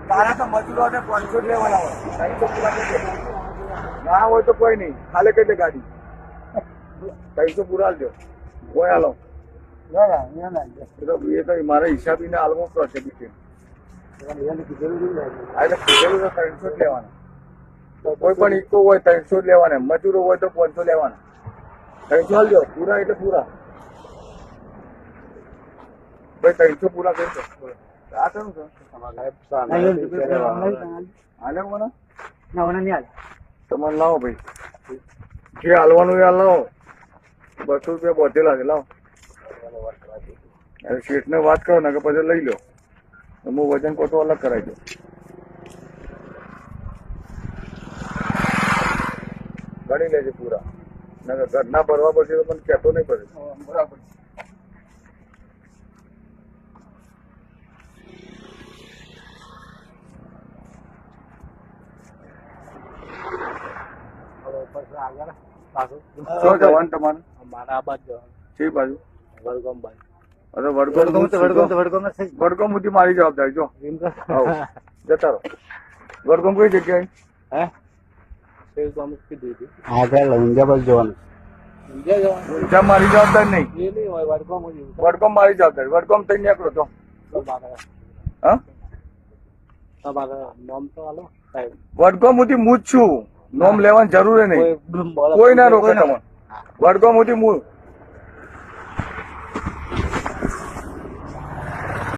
તારા તો મજૂરો ને 500 લેવાના હોય, 300 પૂરા કરી દે. ના હોય તો કોઈ નહીં, ખાલી કરી દે ગાડી. 300 પૂરા દો, કોઈ હાલો. એ તો મારા હિસાબી ને હાલમાં છે બીજું. કીધેલું તો 300 જ લેવાના. કોઈ પણ ઈકો હોય 300 જ લેવાના, મજૂરો હોય તો 500 લેવાના. 300 હાલજો, પૂરા એટલે પૂરા. ભાઈ 300 પૂરા કરી દો. આ શું છે? હાલે મને તમારે લાવો ભાઈ, જે હાલવાનું એ હાલ લાવો. 200 રૂપિયા બોધેલા છે, લાવો. શેઠ ને વાત કરો ને કે પછી લઈ લો, હું વજન કોટો અલગ કરાવી દઉં. ગણી લેજે પૂરા, ઘરના ભરવા પડશે તો પણ કહેતો નહીં પડે. બરાબર. શું જવાનું તમારે? મારા આ બાજુ જવાનું. કઈ બાજુ? વડગામ બાજુ. અરે વડગામ સુધી મારી જવાબદારી. જો જતા રહો. વડગામ કઈ જગ્યાએ? આગળ ઊંઝા બાજુ જવાનું. ઊંઝા મારી જવાબદારી નહીં. એ નહીં હોય વડગામ. વડગામ મારી જવાબદારી. વડગામ થઈ નીકળો તો. હા, નામ તો હાલો સાહેબ. વડગામ સુધી હું જ છું. નોમ લેવાની જરૂર નહીં, કોઈ ના રોકે તમને. વડગામ સુધી હું